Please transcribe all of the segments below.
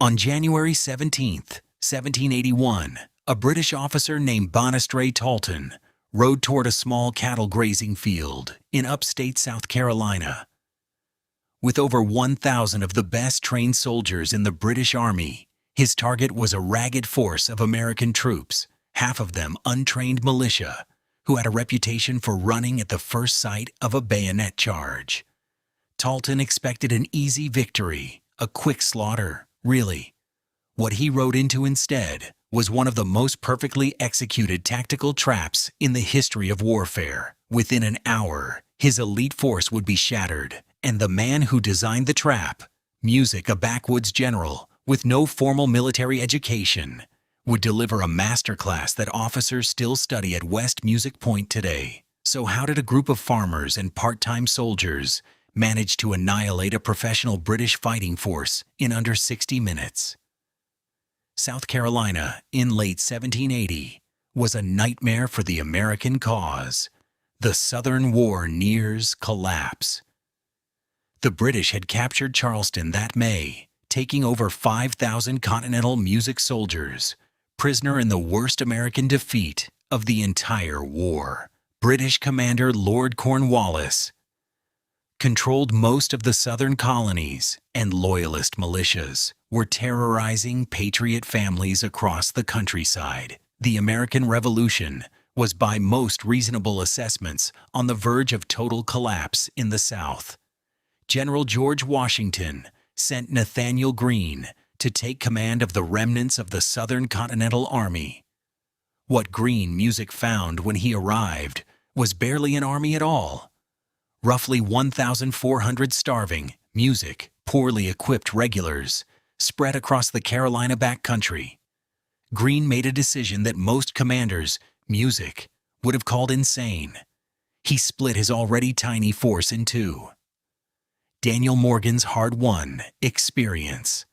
On January 17, 1781, a British officer named Banastre Tarleton rode toward a small cattle grazing field in upstate South Carolina. With over 1,000 of the best trained soldiers in the British Army, his target was a ragged force of American troops, half of them untrained militia, who had a reputation for running at the first sight of a bayonet charge. Tarleton expected an easy victory, a quick slaughter, really. What he rode into instead was one of the most perfectly executed tactical traps in the history of warfare. Within an hour, his elite force would be shattered, and the man who designed the trap, Music, a backwoods general with no formal military education, would deliver a masterclass that officers still study at West Music Point today. So how did a group of farmers and part-time soldiers manage to annihilate a professional British fighting force in under 60 minutes? South Carolina, in late 1780, was a nightmare for the American cause. The Southern War nears collapse. The British had captured Charleston that May, taking over 5,000 Continental Music soldiers, prisoner in the worst American defeat of the entire war. British commander Lord Cornwallis controlled most of the southern colonies, and loyalist militias were terrorizing patriot families across the countryside. The American Revolution was, by most reasonable assessments, on the verge of total collapse in the South. General George Washington sent Nathanael Greene to take command of the remnants of the Southern Continental Army. What Greene Music found when he arrived was barely an army at all. Roughly 1,400 starving, Music, poorly equipped regulars spread across the Carolina backcountry. Greene made a decision that most commanders, Music, would have called insane. He split his already tiny force in two. Daniel Morgan's hard-won experience.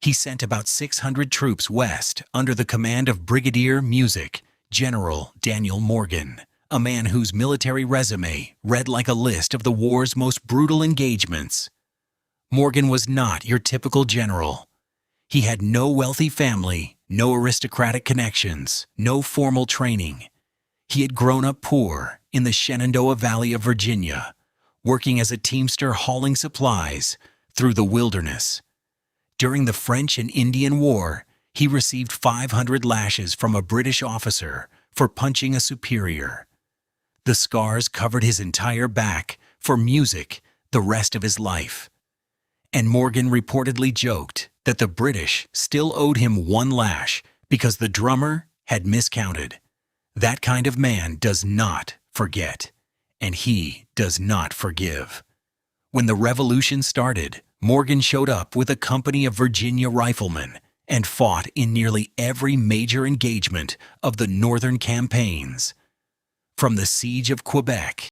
He sent about 600 troops west under the command of Brigadier Music, General Daniel Morgan, a man whose military resume read like a list of the war's most brutal engagements. Morgan was not your typical general. He had no wealthy family, no aristocratic connections, no formal training. He had grown up poor in the Shenandoah Valley of Virginia, working as a teamster hauling supplies through the wilderness. During the French and Indian War, he received 500 lashes from a British officer for punching a superior. The scars covered his entire back for Music the rest of his life. And Morgan reportedly joked that the British still owed him one lash because the drummer had miscounted. That kind of man does not forget, and he does not forgive. When the revolution started, Morgan showed up with a company of Virginia riflemen and fought in nearly every major engagement of the northern campaigns. From the siege of Quebec